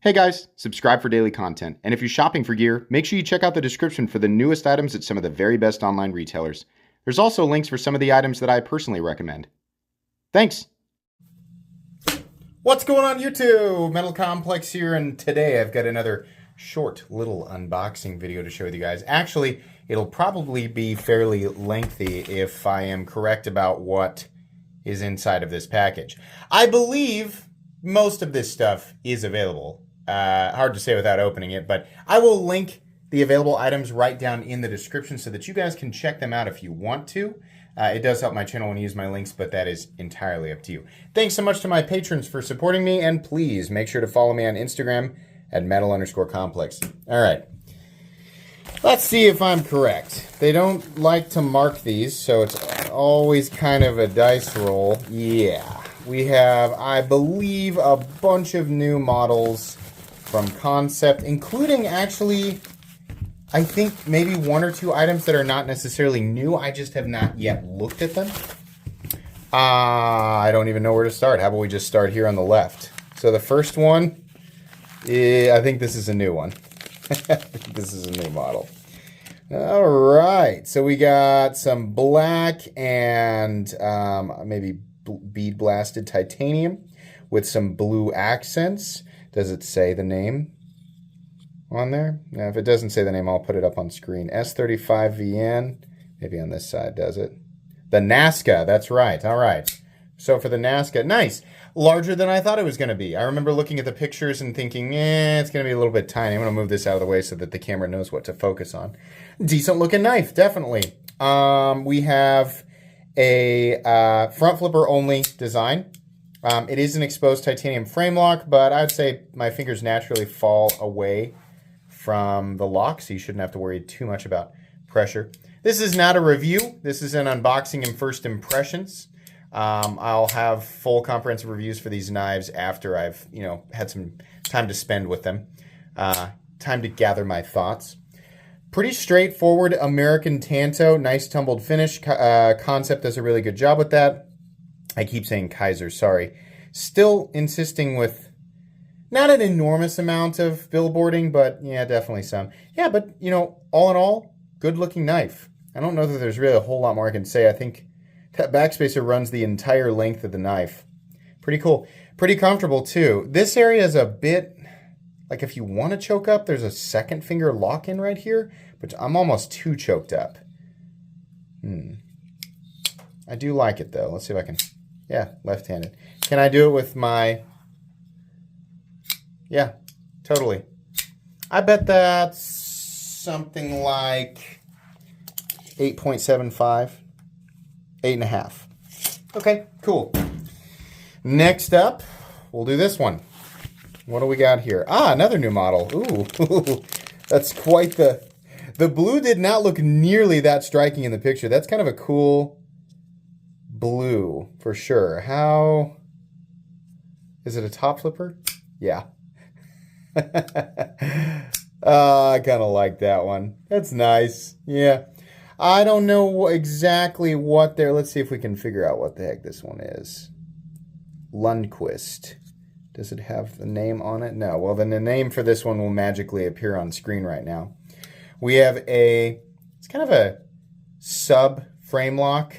Hey guys, subscribe for daily content. And if you're shopping for gear, make sure you check out the description for the newest items at some of the very best online retailers. There's also links for some of the items that I personally recommend. Thanks! What's going on YouTube? Metal Complex here, and today I've got another short little unboxing video to show with you guys. Actually, it'll probably be fairly lengthy if I am correct about what is inside of this package. I believe most of this stuff is available. Hard to say without opening it, but I will link the available items right down in the description so that you guys can check them out if you want to. It does help my channel when you use my links, but that is entirely up to you. Thanks so much to my patrons for supporting me, and please make sure to follow me on Instagram at metal_complex. All right. Let's see if I'm correct. They don't like to mark these, so it's always kind of a dice roll. Yeah. We have, I believe, a bunch of new models from Kansept, including actually, I think maybe one or two items that are not necessarily new. I just have not yet looked at them. I don't even know where to start. How about we just start here on the left? So the first one, I think this is a new one. This is a new model. All right, so we got some black and maybe bead blasted titanium with some blue accents. Does it say the name on there? Now, if it doesn't say the name, I'll put it up on screen. S35VN, maybe on this side, does it? The Nazca, that's right. All right. So for the Nazca, nice. Larger than I thought it was going to be. I remember looking at the pictures and thinking, it's going to be a little bit tiny. I'm going to move this out of the way so that the camera knows what to focus on. Decent looking knife, definitely. We have a front flipper only design. It is an exposed titanium frame lock, but I'd say my fingers naturally fall away from the lock, so you shouldn't have to worry too much about pressure. This is not a review. This is an unboxing and first impressions. I'll have full comprehensive reviews for these knives after I've, had some time to spend with them. Time to gather my thoughts. Pretty straightforward American Tanto, nice tumbled finish. Kansept does a really good job with that. I keep saying Kaiser, sorry. Still insisting with not an enormous amount of billboarding, but yeah, definitely some. Yeah, but all in all, good looking knife. I don't know that there's really a whole lot more I can say. I think that backspacer runs the entire length of the knife. Pretty cool. Pretty comfortable too. This area is a bit, like if you want to choke up, there's a second finger lock-in right here, but I'm almost too choked up. I do like it though. Let's see if I can, yeah, left-handed. Can I do it with my, yeah, totally. I bet that's something like 8.75, 8.5. Okay, cool. Next up, we'll do this one. What do we got here? Another new model. Ooh, that's quite the blue did not look nearly that striking in the picture. That's kind of a cool blue for sure. How is it, a top flipper? Yeah. I kind of like that one. That's nice. Yeah. I don't know exactly what they're, let's see if we can figure out what the heck this one is. Lundquist. Does it have the name on it? No. Well, then the name for this one will magically appear on screen right now. We have it's kind of a sub frame lock.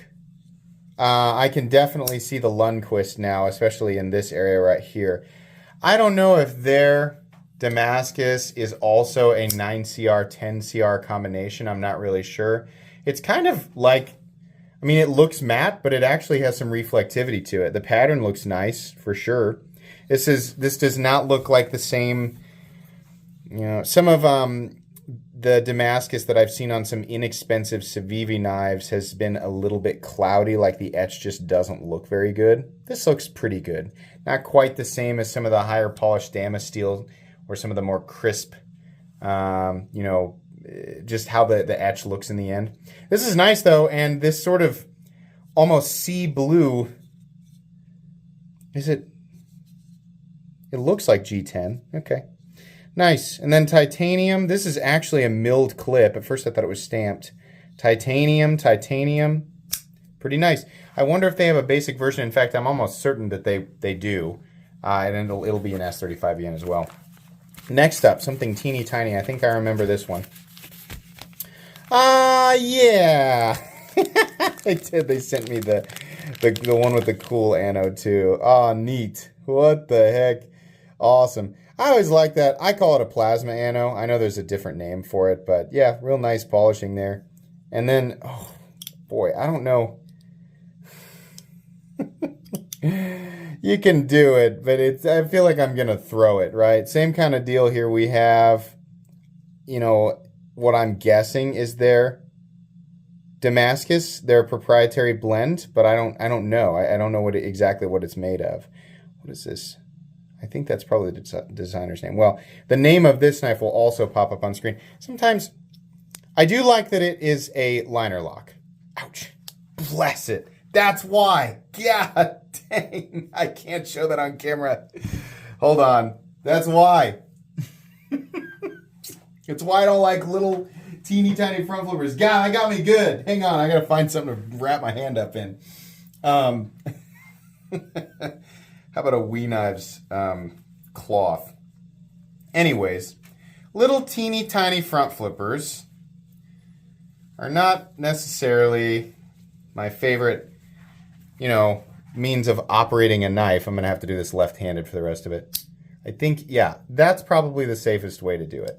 I can definitely see the Lundquist now, especially in this area right here. I don't know if their Damascus is also a 9CR, 10CR combination. I'm not really sure. It's kind of like, I mean, it looks matte, but it actually has some reflectivity to it. The pattern looks nice for sure. This does not look like the same, some of the Damascus that I've seen on some inexpensive Civivi knives has been a little bit cloudy, like the etch just doesn't look very good. This looks pretty good. Not quite the same as some of the higher polished Damasteel or some of the more crisp, just how the etch looks in the end. This is nice though, and this sort of almost sea blue, it looks like G10. Okay. Nice. And then titanium. This is actually a milled clip. At first I thought it was stamped. Titanium. Pretty nice. I wonder if they have a basic version. In fact, I'm almost certain that they do. And it'll be an S35VN as well. Next up, something teeny tiny. I think I remember this one. Yeah. They did. They sent me the one with the cool anode too. Oh, neat. What the heck? Awesome. I always like that. I call it a plasma anode. I know there's a different name for it, but yeah, real nice polishing there. And then, oh boy, I don't know. You can do it, but I feel like I'm gonna throw it, right? Same kind of deal here. We have, what I'm guessing is their Damascus, their proprietary blend, but I don't know. I don't know exactly what it's made of. What is this? I think that's probably the designer's name. Well, the name of this knife will also pop up on screen. Sometimes I do like that it is a liner lock. Ouch. Bless it. That's why. God dang. I can't show that on camera. Hold on. That's why. It's why I don't like little teeny tiny front flippers. God, that got me good. Hang on. I got to find something to wrap my hand up in. How about a Wee Knives cloth? Anyways, little teeny tiny front flippers are not necessarily my favorite, means of operating a knife. I'm going to have to do this left-handed for the rest of it. I think, yeah, that's probably the safest way to do it.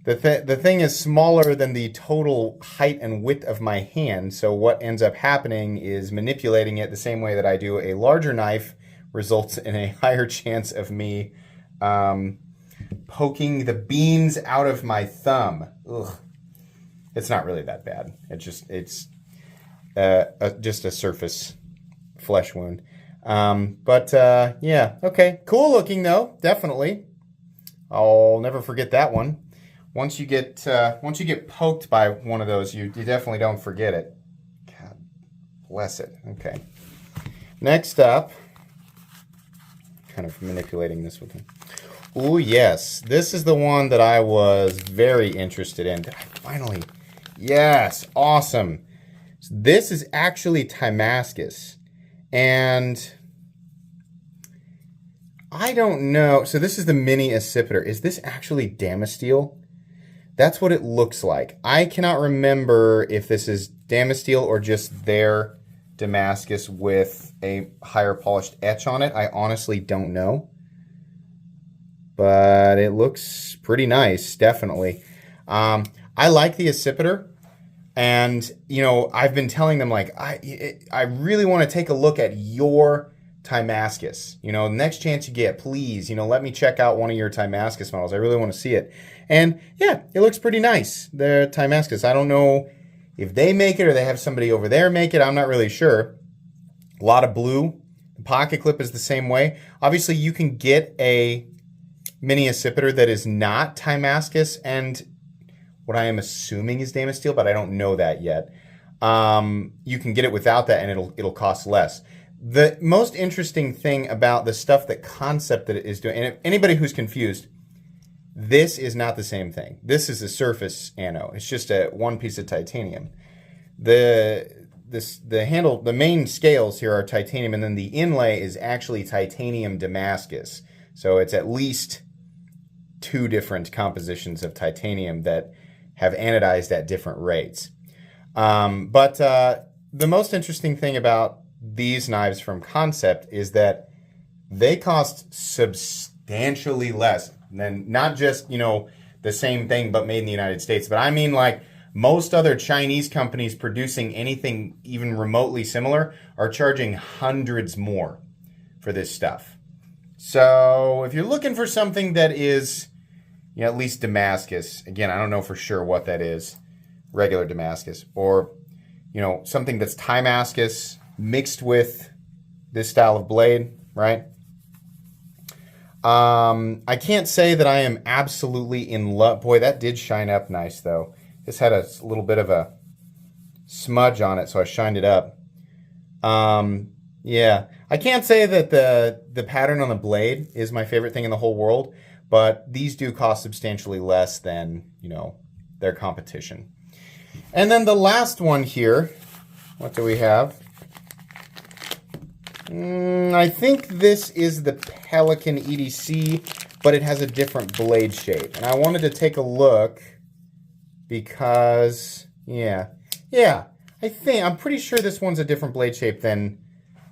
The thing is smaller than the total height and width of my hand, so what ends up happening is manipulating it the same way that I do a larger knife results in a higher chance of me poking the beans out of my thumb. Ugh. It's not really that bad. It's just a surface flesh wound. Yeah, okay. Cool looking though, definitely. I'll never forget that one. Once you get poked by one of those, you definitely don't forget it. God bless it. Okay. Next up, kind of manipulating this with him. Oh yes, this is the one that I was very interested in. Did I finally? Yes, awesome. So this is actually Damascus, and I don't know. So this is the mini Occipital. Is this actually Damasteel? That's what it looks like. I cannot remember if this is Damasteel or just their Damascus with a higher polished etch on it. I honestly don't know. But it looks pretty nice, definitely. I like the Occipital. And, I've been telling them, like, I really want to take a look at your Damascus. The next chance you get, please, let me check out one of your Damascus models. I really want to see it. And yeah, it looks pretty nice, the Damascus. I don't know if they make it or they have somebody over there make it. I'm not really sure. A lot of blue. The pocket clip is the same way. Obviously, you can get a mini Occipital that is not Damascus and what I am assuming is Damasteel, but I don't know that yet. You can get it without that, and it'll cost less. The most interesting thing about the stuff that Kansept is doing, and if anybody who's confused, this is not the same thing. This is a surface anode. It's just one piece of titanium. The handle, the main scales here are titanium, and then the inlay is actually titanium Damascus. So it's at least two different compositions of titanium that have anodized at different rates. But the most interesting thing about these knives from Kansept is that they cost substantially less than not just, the same thing but made in the United States. But I mean, like, most other Chinese companies producing anything even remotely similar are charging hundreds more for this stuff. So if you're looking for something that is, at least Damascus, again, I don't know for sure what that is, regular Damascus, or, something that's Damascus mixed with this style of blade, right? I can't say that I am absolutely in love. Boy, that did shine up nice, though. This had a little bit of a smudge on it, so I shined it up. Yeah, I can't say that the pattern on the blade is my favorite thing in the whole world, but these do cost substantially less than, their competition. And then the last one here, what do we have? I think this is the Pelican EDC, but it has a different blade shape. And I wanted to take a look because, yeah, I'm pretty sure this one's a different blade shape than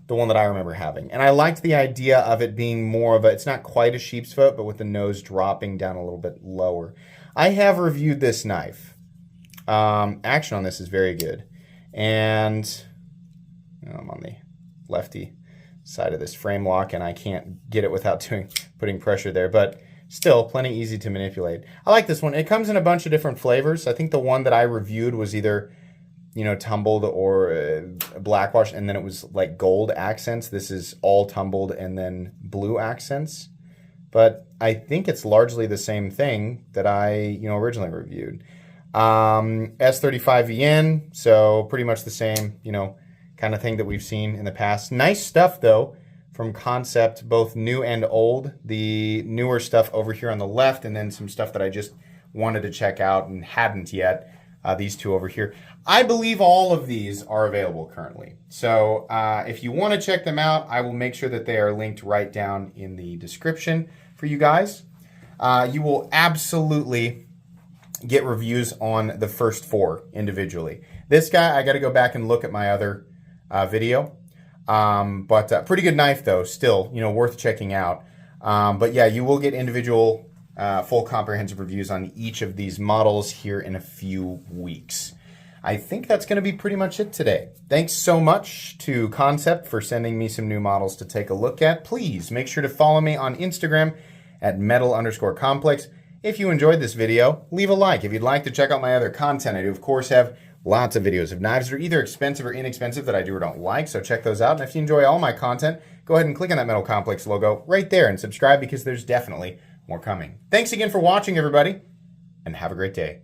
the one that I remember having. And I liked the idea of it being more of a, it's not quite a sheep's foot, but with the nose dropping down a little bit lower. I have reviewed this knife. Action on this is very good. And I'm on the lefty side of this frame lock, and I can't get it without putting pressure there, but still plenty easy to manipulate. I like this one. It comes in a bunch of different flavors. I think the one that I reviewed was either, tumbled or blackwash, and then it was like gold accents. This is all tumbled and then blue accents. But I think it's largely the same thing that I, originally reviewed. S35VN, so pretty much the same, kind of thing that we've seen in the past. Nice stuff, though, from Kansept, both new and old. The newer stuff over here on the left, and then some stuff that I just wanted to check out and hadn't yet. These two over here. I believe all of these are available currently. So if you want to check them out, I will make sure that they are linked right down in the description for you guys. You will absolutely get reviews on the first 4 individually. This guy, I got to go back and look at my other video. But pretty good knife, though, still, worth checking out. But yeah, you will get individual full comprehensive reviews on each of these models here in a few weeks. I think that's going to be pretty much it today. Thanks so much to Kansept for sending me some new models to take a look at. Please make sure to follow me on Instagram at metal_complex. If you enjoyed this video, leave a like. If you'd like to check out my other content, I do, of course, have lots of videos of knives that are either expensive or inexpensive that I do or don't like, so check those out. And if you enjoy all my content, go ahead and click on that Metal Complex logo right there and subscribe, because there's definitely more coming. Thanks again for watching, everybody, and have a great day.